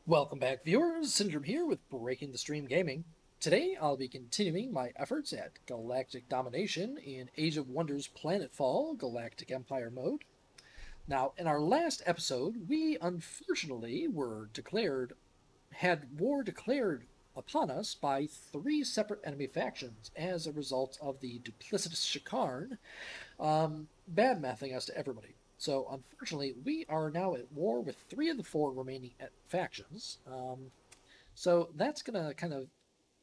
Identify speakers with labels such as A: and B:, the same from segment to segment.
A: Welcome back, viewers. Syndrome here with Breaking the Stream Gaming. Today, I'll be continuing my efforts at Galactic Domination in Age of Wonders Planetfall Galactic Empire mode. Now, in our last episode, we unfortunately had war declared upon us by three separate enemy factions as a result of the duplicitous Shikarn bad-mathing us to everybody. So, unfortunately, we are now at war with three of the four remaining factions. So that's going to kind of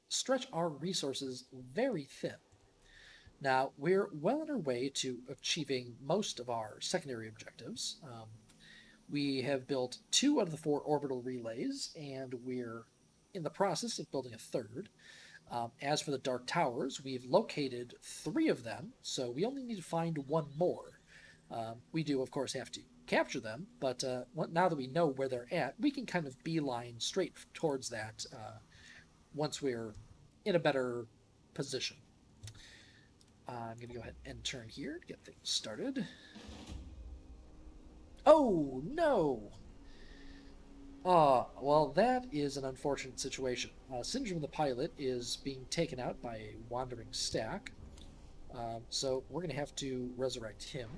A: stretch our resources very thin. Now, we're well on our way to achieving most of our secondary objectives. We have built two out of the four orbital relays, and we're in the process of building a third. As for the Dark Towers, we've located three of them, so we only need to find one more. We do, of course, have to capture them, but now that we know where they're at, we can kind of beeline straight towards that once we're in a better position. I'm going to go ahead and turn here to get things started. Oh, no! Well, that is an unfortunate situation. Syndrome the pilot is being taken out by a wandering stack, so we're going to have to resurrect him.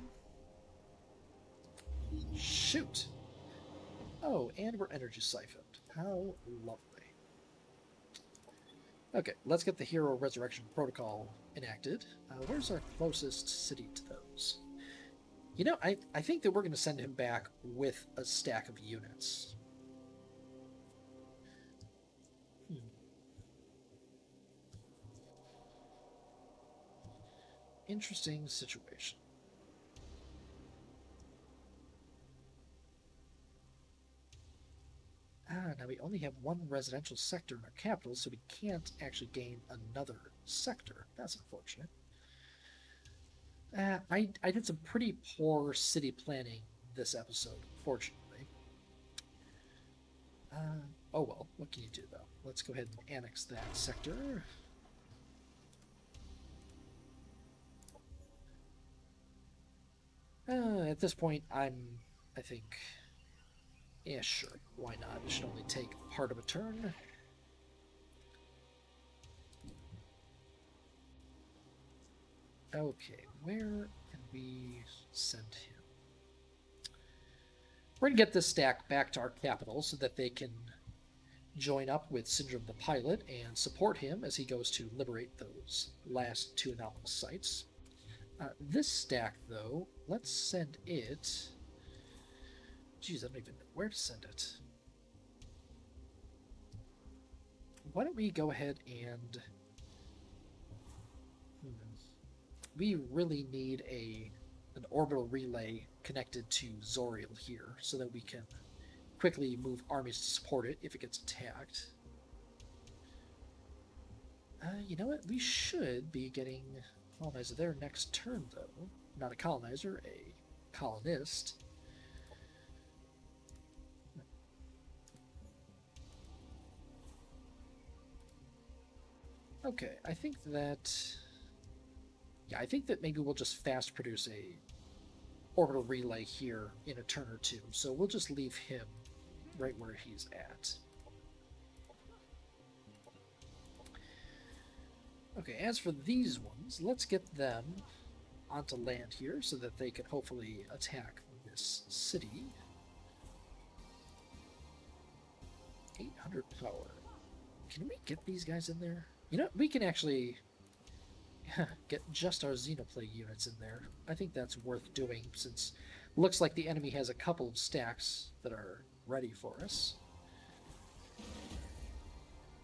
A: Shoot! Oh, and we're energy siphoned. How lovely. Okay, let's get the Hero Resurrection Protocol enacted. Where's our closest city to those? You know, I think that we're going to send him back with a stack of units. Interesting situation. Now we only have one residential sector in our capital, so we can't actually gain another sector. That's unfortunate. I did some pretty poor city planning this episode, fortunately. Oh well, what can you do though? Let's go ahead and annex that sector. At this point, I think, yeah, sure, why not? It should only take part of a turn. Okay, where can we send him? We're going to get this stack back to our capital so that they can join up with Syndrome the Pilot and support him as he goes to liberate those last two anomalous sites. This stack, though, let's send it... Geez, I don't even know where to send it. Why don't we go ahead and... We really need an orbital relay connected to Zoriel here so that we can quickly move armies to support it if it gets attacked. You know what? We should be getting a colonizer there next turn, though. Not a colonizer, a colonist. Okay, I think that... Yeah, I think that maybe we'll just fast produce a orbital relay here in a turn or two. So we'll just leave him right where he's at. Okay, as for these ones, let's get them onto land here so that they can hopefully attack this city. 800 power. Can we get these guys in there? You know, we can actually get just our Xenoplague units in there. I think that's worth doing since it looks like the enemy has a couple of stacks that are ready for us.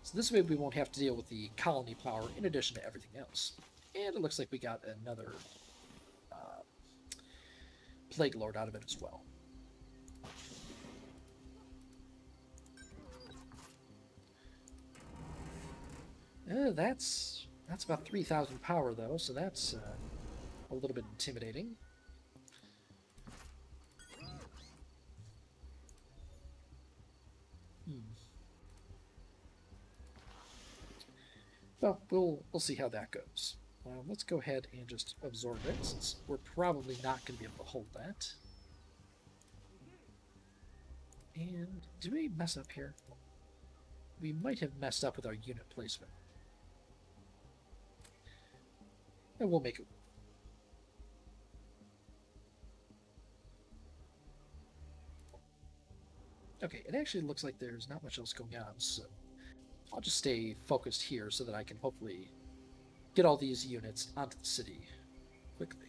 A: So this way we won't have to deal with the colony power in addition to everything else. And it looks like we got another Plague Lord out of it as well. That's about 3,000 power though, so that's a little bit intimidating. Well, we'll see how that goes. Let's go ahead and just absorb it, since we're probably not going to be able to hold that. And did we mess up here? We might have messed up with our unit placement. And we'll make it. Okay, it actually looks like there's not much else going on, so I'll just stay focused here so that I can hopefully get all these units onto the city quickly.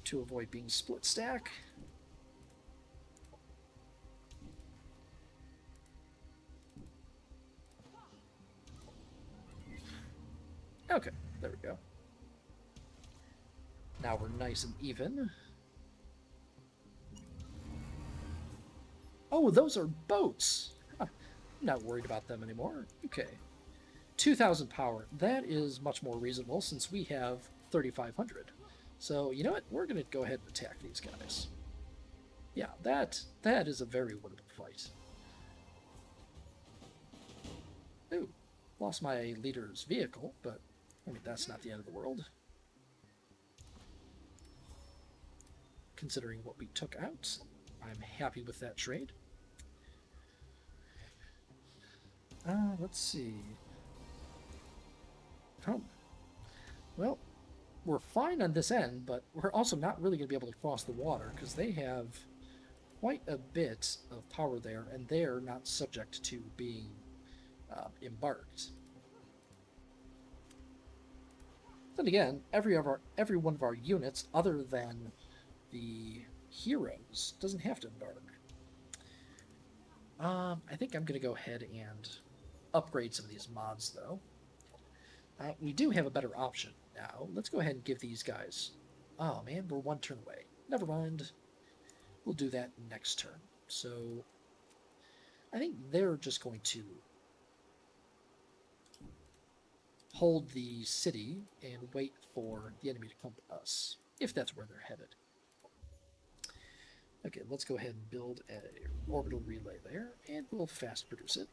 A: To avoid being split stack. Okay, there we go. Now we're nice and even. Oh, those are boats! Huh. I'm not worried about them anymore. Okay. 2,000 power. That is much more reasonable since we have 3,500. So, you know what? We're going to go ahead and attack these guys. Yeah, that is a very winnable fight. Ooh, lost my leader's vehicle, but I mean, that's not the end of the world. Considering what we took out, I'm happy with that trade. Let's see. Oh, well, we're fine on this end, but we're also not really going to be able to cross the water because they have quite a bit of power there, and they're not subject to being embarked. Then again, every one of our units, other than the heroes, doesn't have to embark. I think I'm going to go ahead and upgrade some of these mods, though. We do have a better option now. Let's go ahead and give these guys... Oh, man, we're one turn away. Never mind. We'll do that next turn. So, I think they're just going to hold the city and wait for the enemy to come to us, if that's where they're headed. Okay, let's go ahead and build an orbital relay there, and we'll fast produce it.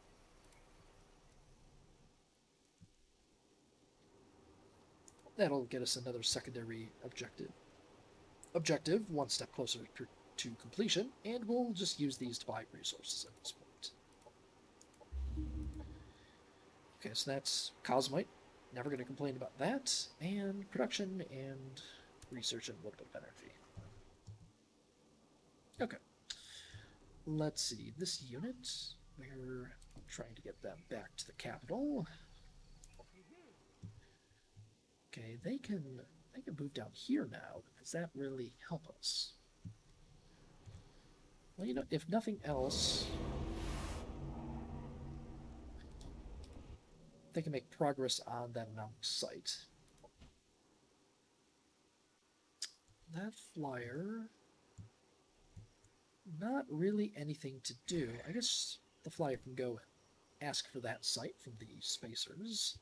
A: That'll get us another secondary objective, one step closer to completion, and we'll just use these to buy resources at this point. Okay, so that's Cosmite. Never going to complain about that. And production and research and a little bit of energy. Okay. Let's see. This unit, we're trying to get them back to the capital. Okay, they can move down here now. Does that really help us? Well, you know, if nothing else, they can make progress on that Anomalous site. That flyer, not really anything to do. I guess the flyer can go ask for that site from the spacers.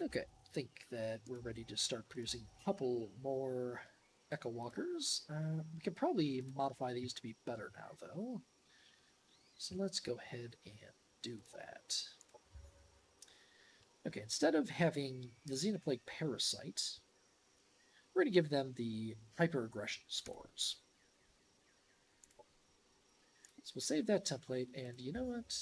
A: Okay, I think that we're ready to start producing a couple more Echo Walkers. We can probably modify these to be better now, though. So let's go ahead and do that. Okay, instead of having the Xenoplague parasite, we're going to give them the hyper-aggression spores. So we'll save that template, and you know what?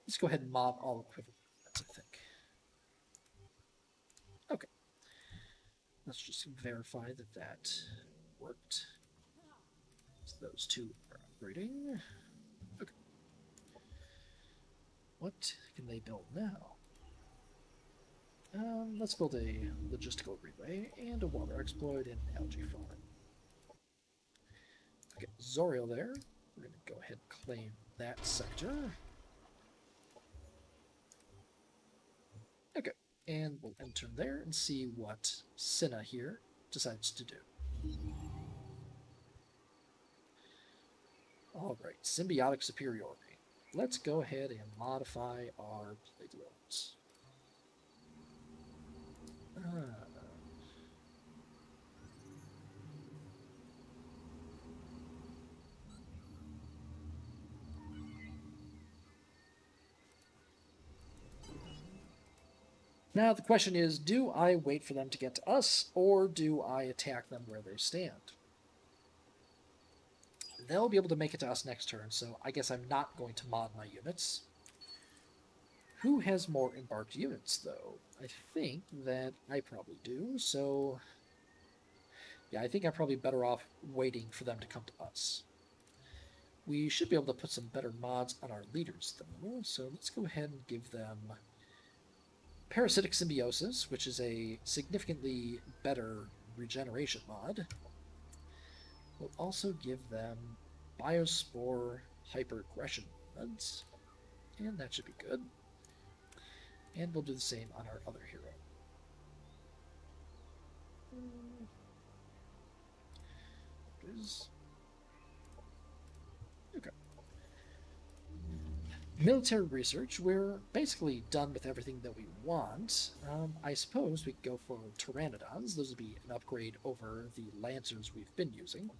A: Let's go ahead and mod all equivalent units, I think. Okay. Let's just verify that that worked. So those two are upgrading. Okay. What can they build now? Let's build a logistical relay and a water exploit and algae farm. Okay, Zoriel there. We're going to go ahead and claim that sector. Okay, And we'll end turn there and see what Cinna here decides to do. Alright, symbiotic superiority. Let's go ahead and modify our plague loads. Now the question is, do I wait for them to get to us, or do I attack them where they stand? They'll be able to make it to us next turn, so I guess I'm not going to mod my units. Who has more embarked units, though? I think that I probably do, so... yeah, I think I'm probably better off waiting for them to come to us. We should be able to put some better mods on our leaders, though, so let's go ahead and give them Parasitic Symbiosis, which is a significantly better regeneration mod. We'll also give them Biospore Hyperaggression mods, and that should be good. And we'll do the same on our other hero. Okay. Military research, we're basically done with everything that we want. I suppose we could go for Pteranodons. Those would be an upgrade over the Lancers we've been using.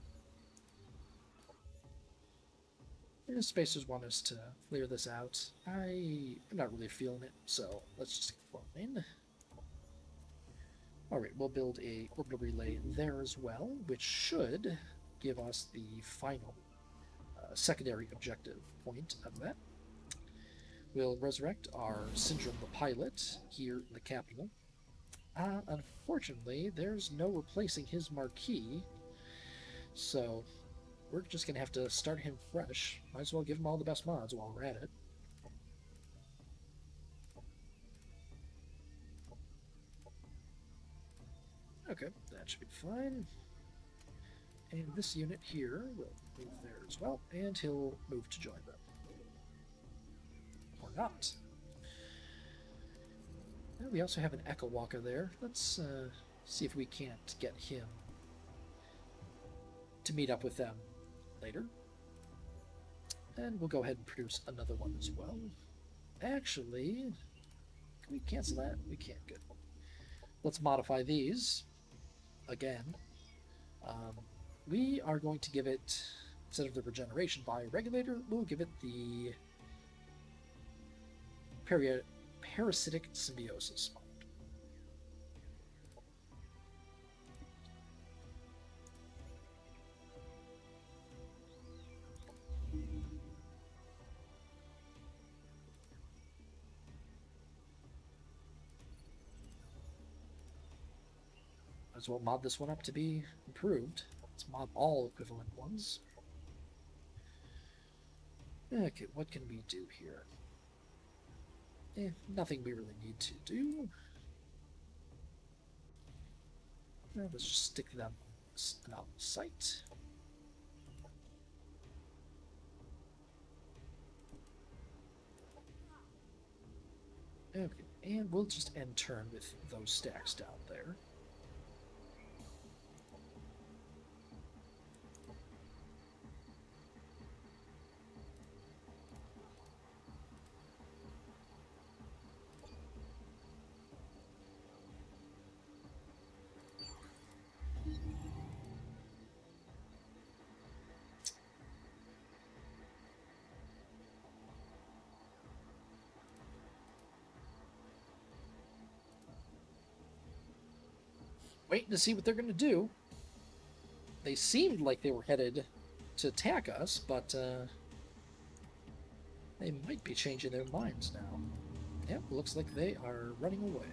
A: And Spacers want us to clear this out. I'm not really feeling it, so let's just get flying. Alright, we'll build a orbital relay there as well, which should give us the final secondary objective point of that. We'll resurrect our Syndrome the Pilot here in the capital. Unfortunately, there's no replacing his marquee, so we're just going to have to start him fresh. Might as well give him all the best mods while we're at it. Okay, that should be fine. And this unit here will move there as well, and he'll move to join them. Or not. And we also have an Echo Walker there. Let's see if we can't get him to meet up with them later. And we'll go ahead and produce another one as well. Actually, can we cancel that? We can't. Good. Let's modify these again. We are going to give it, instead of the regeneration bioregulator, we'll give it the parasitic symbiosis mod. Might as well mod this one up to be improved. Let's mod all equivalent ones. Okay, what can we do here? Nothing we really need to do. Let's just stick them on site. Okay, and we'll just end turn with those stacks down there. Waiting to see what they're going to do. They seemed like they were headed to attack us, but they might be changing their minds now. Yep, looks like they are running away.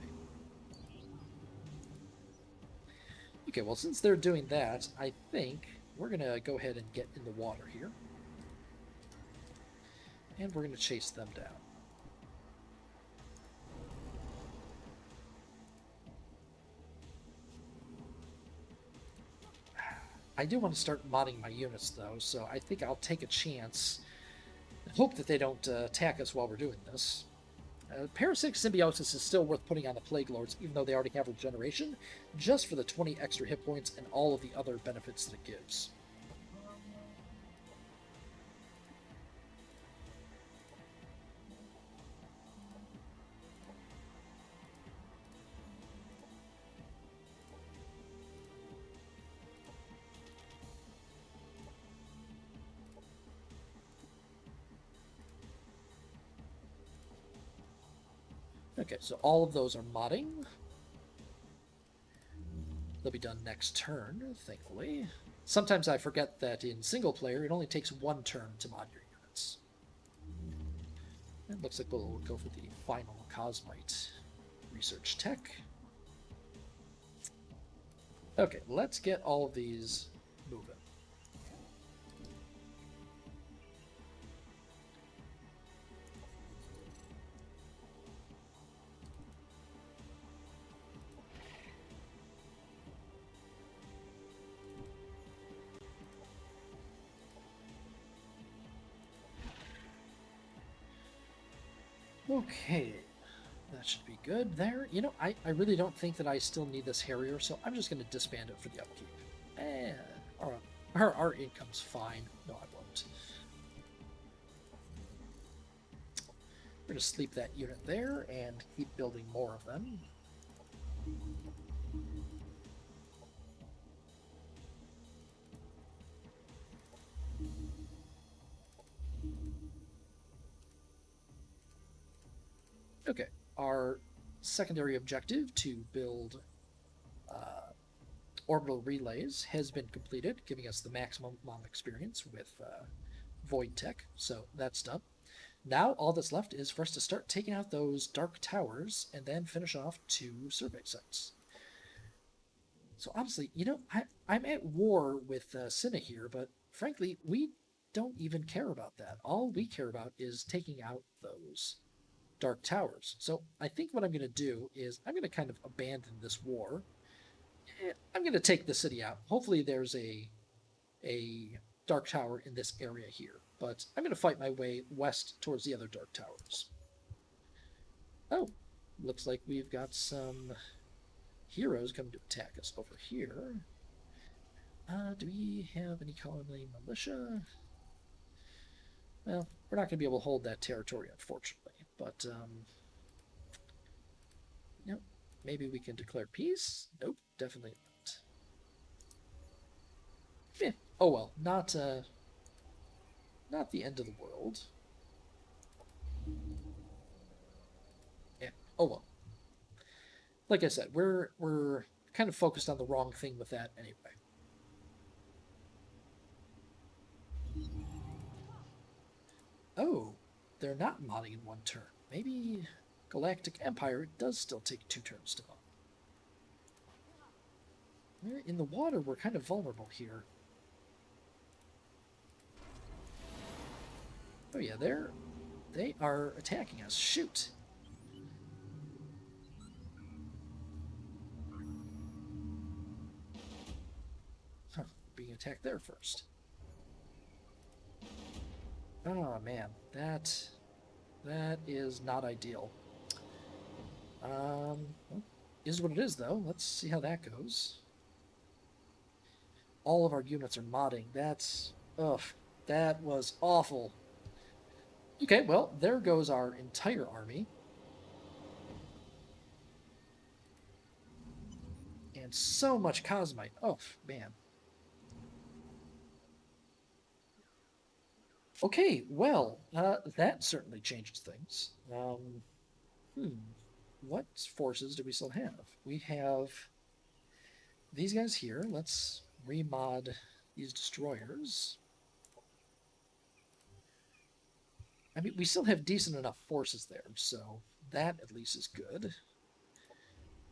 A: Okay, well, since they're doing that, I think we're going to go ahead and get in the water here. And we're going to chase them down. I do want to start modding my units, though, so I think I'll take a chance and hope that they don't attack us while we're doing this. Parasitic Symbiosis is still worth putting on the Plague Lords, even though they already have regeneration, just for the 20 extra hit points and all of the other benefits that it gives. Okay, so all of those are modding. They'll be done next turn, thankfully. Sometimes I forget that in single player, it only takes one turn to mod your units. It looks like we'll go for the final Cosmite research tech. Okay, let's get all of these moving. Okay, that should be good there. You know, I really don't think that I still need this Harrier, so I'm just going to disband it for the upkeep. And our income's fine. No, I won't. We're going to sleep that unit there and keep building more of them. Okay, our secondary objective to build orbital relays has been completed, giving us the maximum amount of experience with Void Tech, so that's done. Now all that's left is for us to start taking out those dark towers and then finish off 2 survey sites. So honestly, you know, I'm at war with Cinna here, but frankly, we don't even care about that. All we care about is taking out those dark towers. So I think what I'm going to do is I'm going to kind of abandon this war. I'm going to take the city out. Hopefully there's a dark tower in this area here, but I'm going to fight my way west towards the other dark towers. Oh, looks like we've got some heroes coming to attack us over here. Do we have any colony militia? Well, we're not going to be able to hold that territory, unfortunately, but nope. Maybe we can declare peace? Nope, definitely not. Yeah. Oh well, not the end of the world. Yeah. Oh well. Like I said, we're kind of focused on the wrong thing with that anyway. Oh, they're not modding in one turn. Maybe Galactic Empire does still take 2 turns to mod. In the water, we're kind of vulnerable here. Oh yeah, they are attacking us. Shoot! Huh, being attacked there first. Oh man, that is not ideal. Well, is what it is though. Let's see how that goes. All of our units are modding. That's ugh, that was awful. Okay, well, there goes our entire army. And so much Cosmite. Oh, man. Okay, well, that certainly changes things. What forces do we still have? We have these guys here. Let's remod these destroyers. I mean, we still have decent enough forces there, so that at least is good.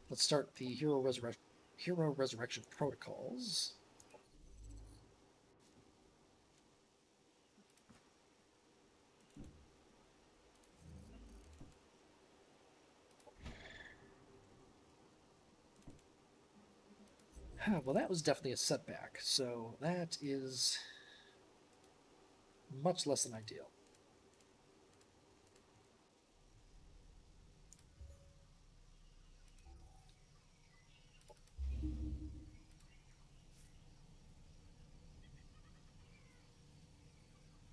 A: Let's start the Hero Resurrection Protocols. Well, that was definitely a setback, so that is much less than ideal.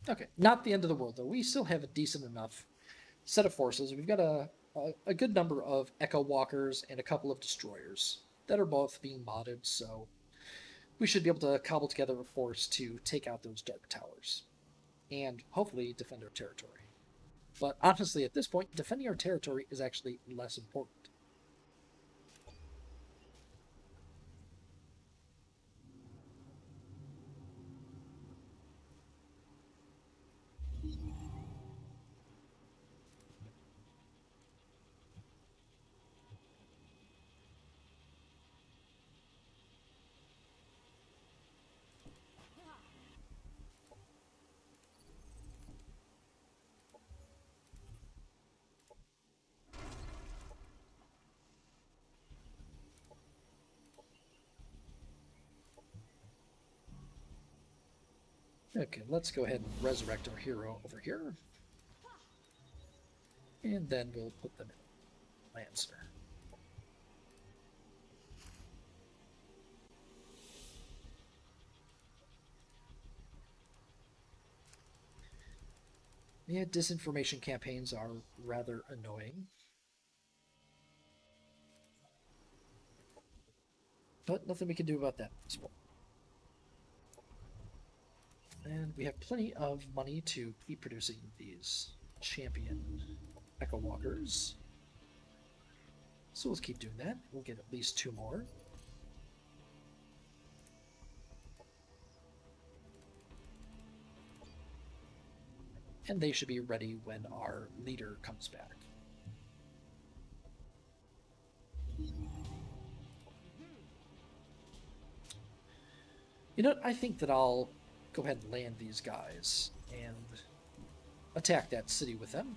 A: Okay, not the end of the world, though. We still have a decent enough set of forces. We've got a good number of Echo Walkers and a couple of Destroyers that are both being modded, so we should be able to cobble together a force to take out those Dark Towers and hopefully defend our territory. But honestly, at this point, defending our territory is actually less important. Okay, let's go ahead and resurrect our hero over here. And then we'll put them in Lancer. Yeah, disinformation campaigns are rather annoying. But nothing we can do about that at this point. And we have plenty of money to keep producing these champion Echo Walkers. So let's keep doing that. We'll get at least 2 more. And they should be ready when our leader comes back. You know what? I think that I'll go ahead and land these guys and attack that city with them.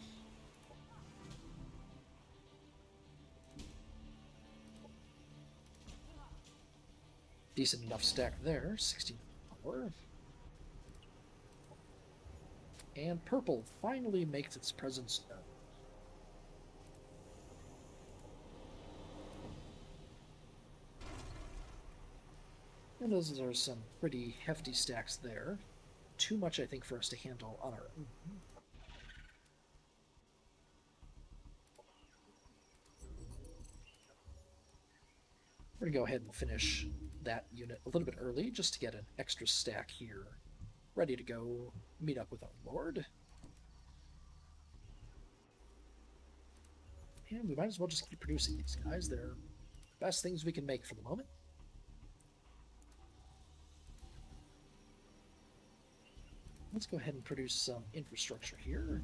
A: Decent enough stack there, 16 power. And purple finally makes its presence known. And those are some pretty hefty stacks there. Too much, I think, for us to handle on our own. We're going to go ahead and finish that unit a little bit early just to get an extra stack here ready to go meet up with our Lord. And we might as well just keep producing these guys. They're the best things we can make for the moment. Let's go ahead and produce some infrastructure here.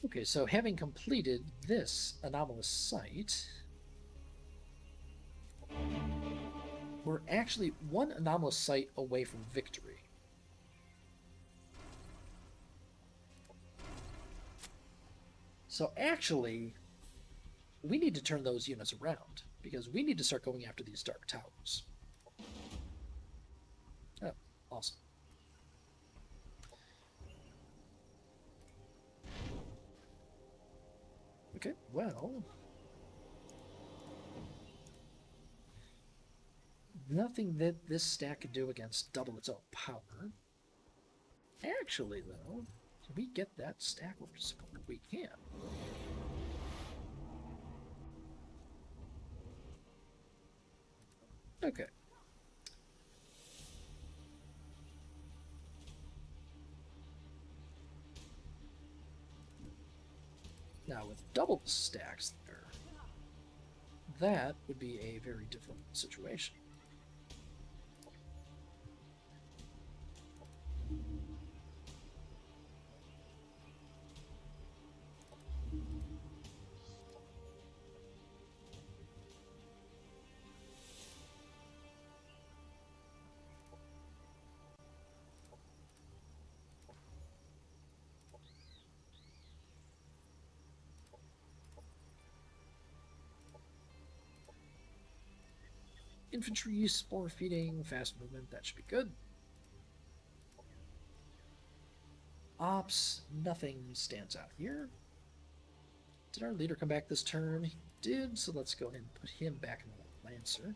A: Okay, so having completed this anomalous site, we're actually 1 anomalous site away from victory. So actually, we need to turn those units around, because we need to start going after these Dark Towers. Oh, awesome. Okay, well, nothing that this stack can do against double its own power. Actually, though, can we get that stack over support? We can. Okay. Now, with double stacks there, that would be a very different situation. infantry, spore feeding, fast movement, that should be good. Ops, nothing stands out here. Did our leader come back this turn? He did, so let's go ahead and put him back in the Lancer.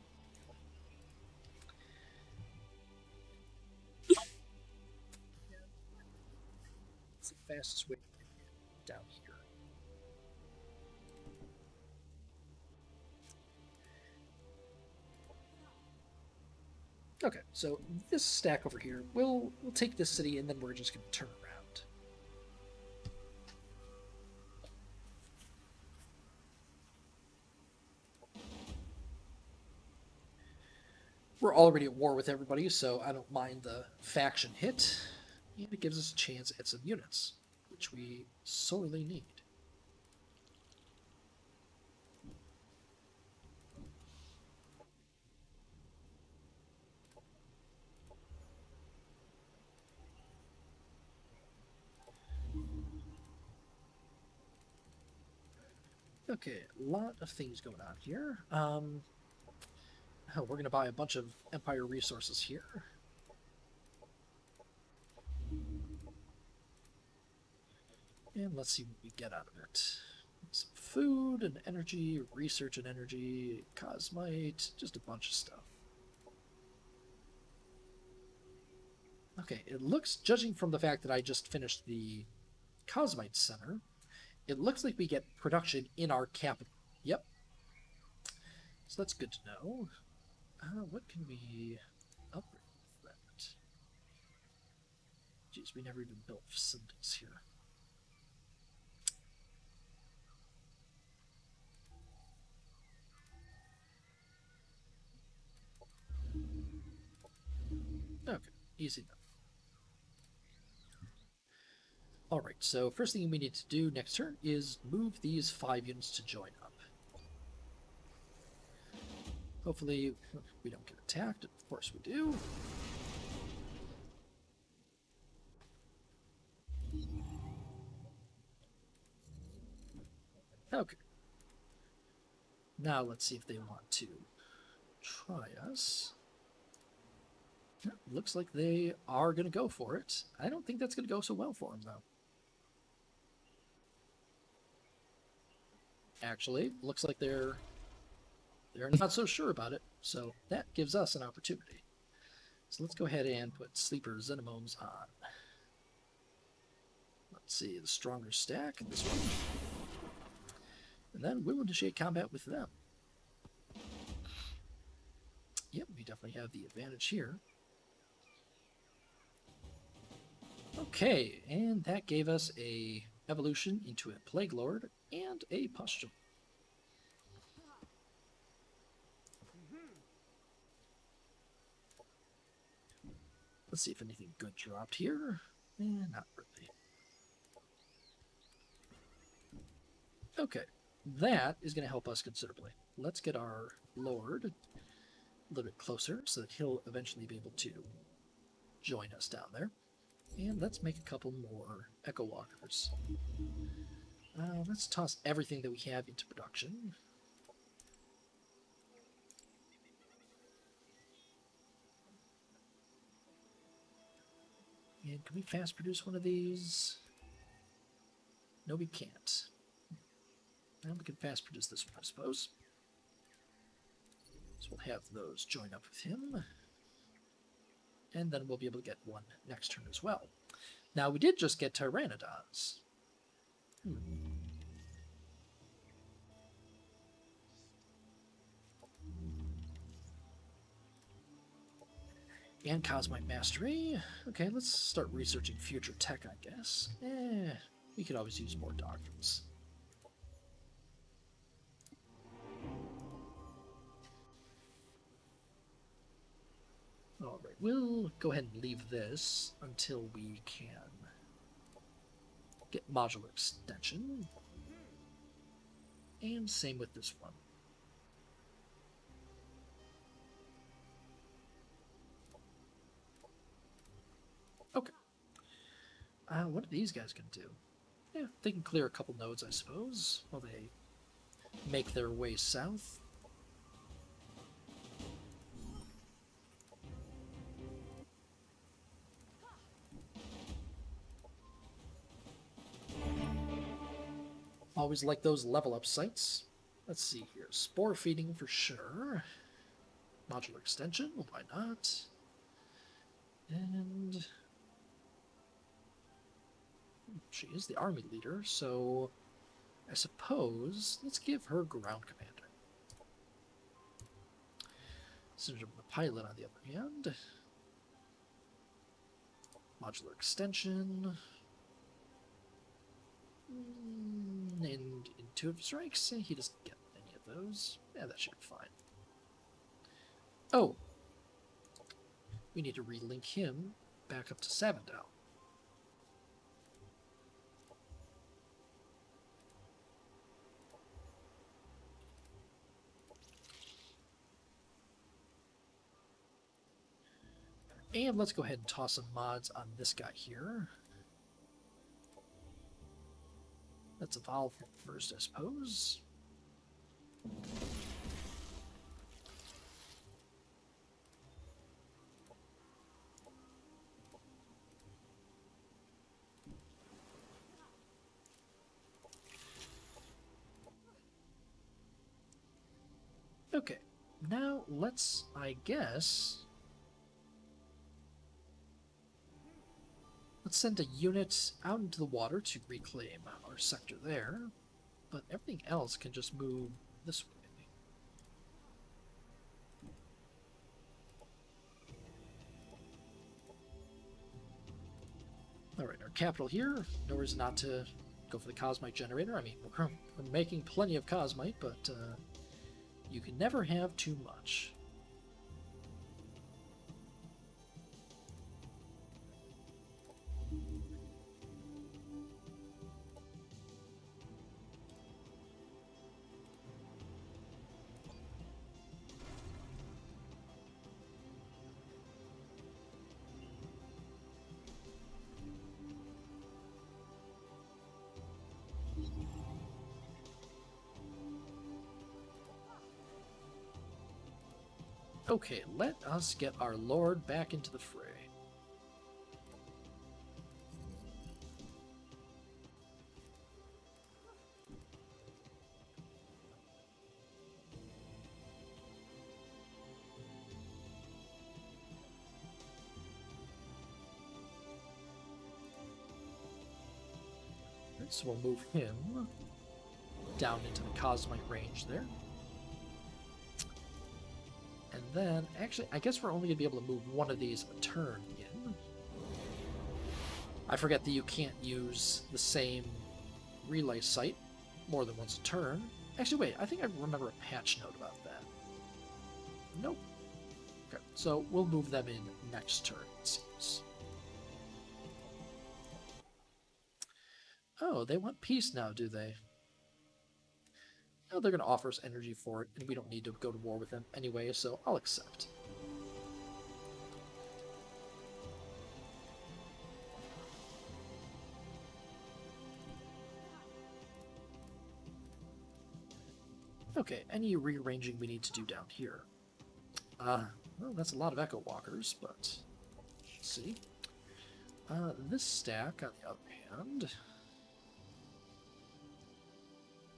A: It's the fastest way to get down here. Okay, so this stack over here, we'll take this city and then we're just going to turn around. We're already at war with everybody, so I don't mind the faction hit. And it gives us a chance at some units, which we sorely need. Okay, a lot of things going on here. We're going to buy a bunch of Empire resources here. And let's see what we get out of it. Some food and energy, research and energy, cosmite, just a bunch of stuff. Okay, it looks, judging from the fact that I just finished the cosmite center, it looks like we get production in our capital. Yep. So that's good to know. What can we upgrade with that? Jeez, we never even built facilities here. Okay, easy enough. Alright, so first thing we need to do next turn is move these 5 units to join up. Hopefully we don't get attacked. Of course we do. Okay. Now let's see if they want to try us. Looks like they are going to go for it. I don't think that's going to go so well for them, though. Actually, looks like they're not so sure about it, so that gives us an opportunity. So let's go ahead and put Sleeper Xenomomes on. Let's see, the stronger stack, this one. And then we'll initiate combat with them. Yep, we definitely have the advantage here. Okay, and that gave us a evolution into a Plague Lord and a Pustule. Let's see if anything good dropped here. Not really. Okay, that is going to help us considerably. Let's get our Lord a little bit closer so that he'll eventually be able to join us down there. And let's make a couple more Echo Walkers. Let's toss everything that we have into production. And can we fast produce one of these? No, we can't. And we can fast produce this one, I suppose. So we'll have those join up with him. And then we'll be able to get one next turn as well. Now, we did just get Tyrannodons. And Cosmite Mastery. Okay, let's start researching future tech, I guess. We could always use more doctrines. Alright, we'll go ahead and leave this until we can get modular extension. And same with this one. Okay. What are these guys going to do? Yeah, they can clear a couple nodes, I suppose, while they make their way south. Always like those level up sites. Let's see here. Spore feeding for sure. Modular extension, why not? And she is the army leader, so I suppose let's give her ground commander. Syndrome of the pilot, on the other hand. Modular extension. And intuitive strikes, he doesn't get any of those. Yeah, that should be fine. Oh, we need to relink him back up to Savendal. And let's go ahead and toss some mods on this guy here. Let's evolve first, I suppose. Okay, now let's, I guess, let's send a unit out into the water to reclaim our sector there, but everything else can just move this way. Alright, our capital here, no reason not to go for the Cosmite generator. I mean, we're making plenty of Cosmite, but you can never have too much. Okay, let us get our lord back into the fray. So we'll move him down into the Cosmite range there. And then, actually, I guess we're only going to be able to move one of these a turn again. I forget that you can't use the same relay site more than once a turn. Actually, wait, I think I remember a patch note about that. Nope. Okay, so we'll move them in next turn, it seems. Oh, they want peace now, do they? No, they're going to offer us energy for it, and we don't need to go to war with them anyway, so I'll accept. Okay, any rearranging we need to do down here? Well, that's a lot of Echo Walkers, but let's see. This stack, on the other hand,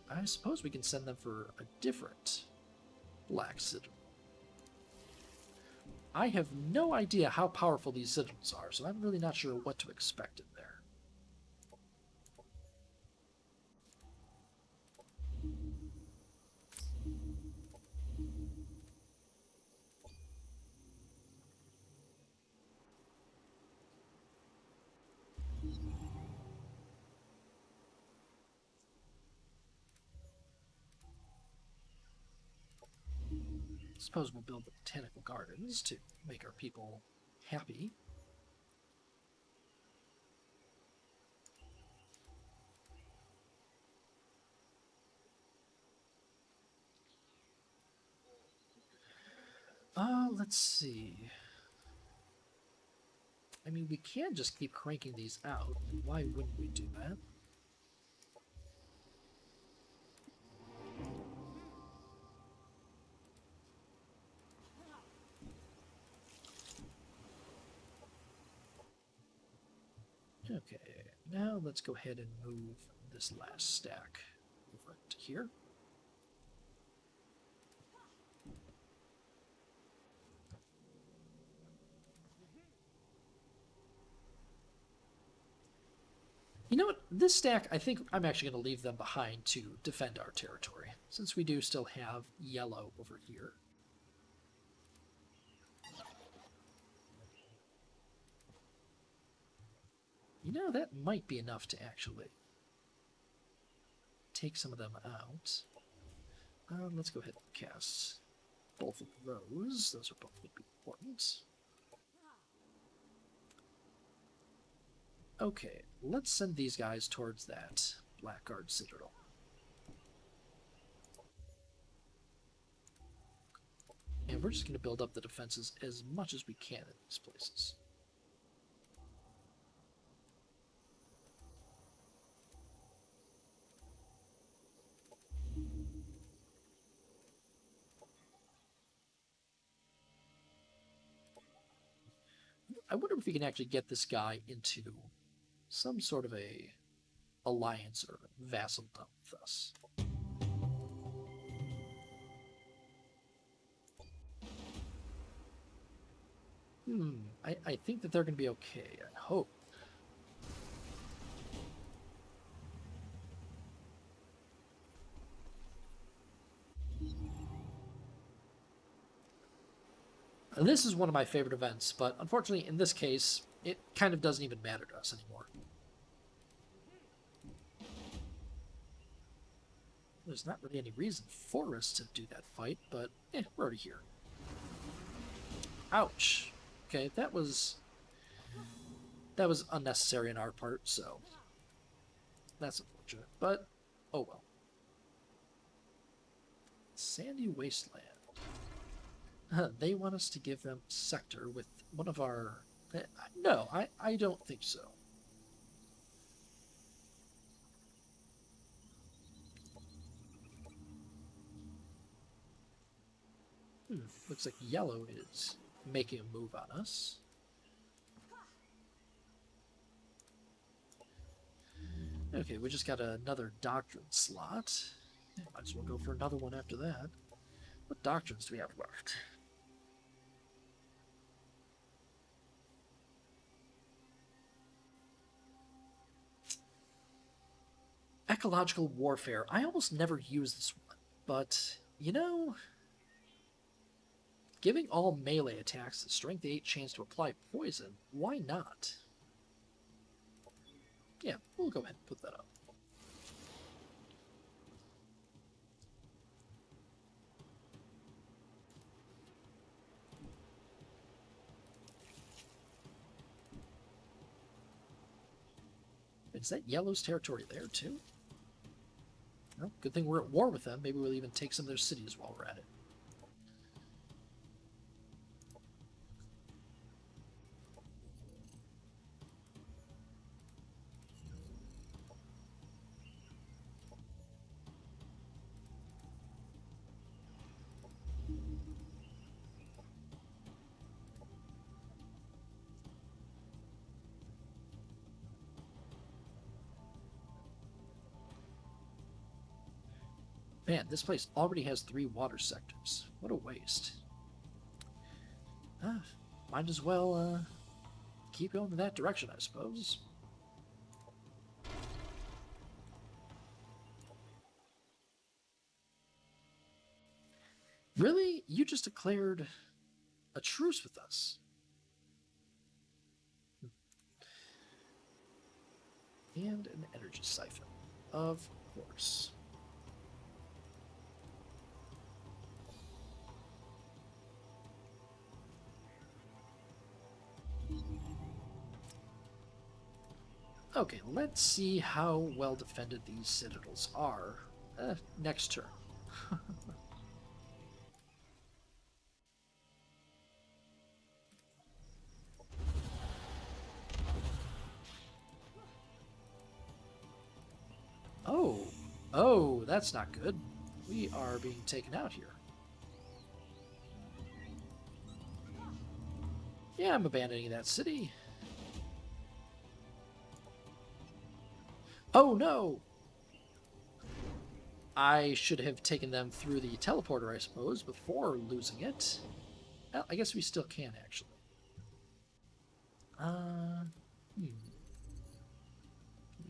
A: I suppose we can send them for a different Black Citadel. I have no idea how powerful these Citadels are, so I'm really not sure what to expect in there. Suppose we'll build the botanical gardens to make our people happy. Let's see. I mean, we can just keep cranking these out. Why wouldn't we do that? Okay, now let's go ahead and move this last stack over to here. You know what? This stack, I think I'm actually going to leave them behind to defend our territory, since we do still have yellow over here. You know, that might be enough to actually take some of them out. Let's go ahead and cast both of those. Those are both going to be important. Okay, let's send these guys towards that Blackguard Citadel. And we're just going to build up the defenses as much as we can in these places. I wonder if we can actually get this guy into some sort of a alliance or vassaldom with us. I think that they're going to be okay. I hope. This is one of my favorite events, but unfortunately in this case, it kind of doesn't even matter to us anymore. There's not really any reason for us to do that fight, but we're already here. Ouch. Okay, that was unnecessary on our part, so that's unfortunate, but oh well. Sandy Wasteland. They want us to give them sector with one of our... No, I don't think so. Looks like yellow is making a move on us. Okay, we just got another doctrine slot. Might as well go for another one after that. What doctrines do we have left? Ecological warfare. I almost never use this one, but, you know, giving all melee attacks a strength 8 chance to apply poison, why not? Yeah, we'll go ahead and put that up. Is that yellow's territory there, too? Well, good thing we're at war with them. Maybe we'll even take some of their cities while we're at it. Man, this place already has 3 water sectors. What a waste. Might as well keep going in that direction, I suppose. Really? You just declared a truce with us? And an energy siphon. Of course. Okay, let's see how well defended these citadels are next turn. Oh, that's not good. We are being taken out here. Yeah, I'm abandoning that city. Oh no! I should have taken them through the teleporter, I suppose, before losing it. Well, I guess we still can, actually.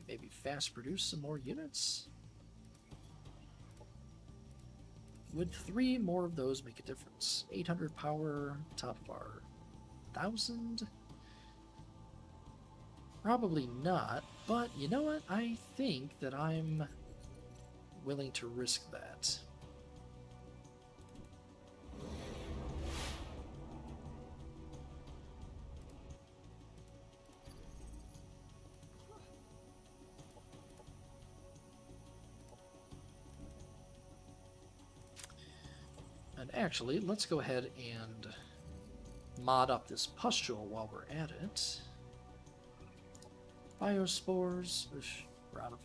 A: Maybe fast produce some more units? Would 3 more of those make a difference? 800 power, top of our 1,000? Probably not, but you know what? I think that I'm willing to risk that. And actually, let's go ahead and mod up this pustule while we're at it. Biospores. We're out of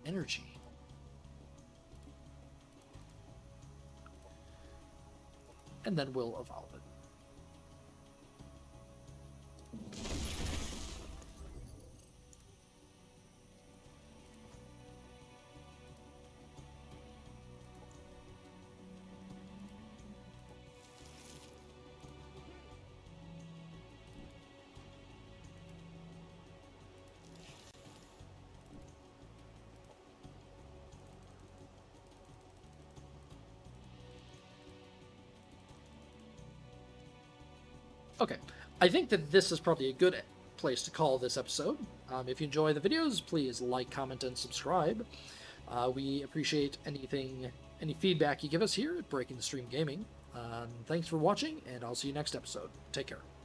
A: energy. And then we'll evolve it. Okay, I think that this is probably a good place to call this episode. If you enjoy the videos, please like, comment, and subscribe. We appreciate any feedback you give us here at Breaking the Stream Gaming. Thanks for watching, and I'll see you next episode. Take care.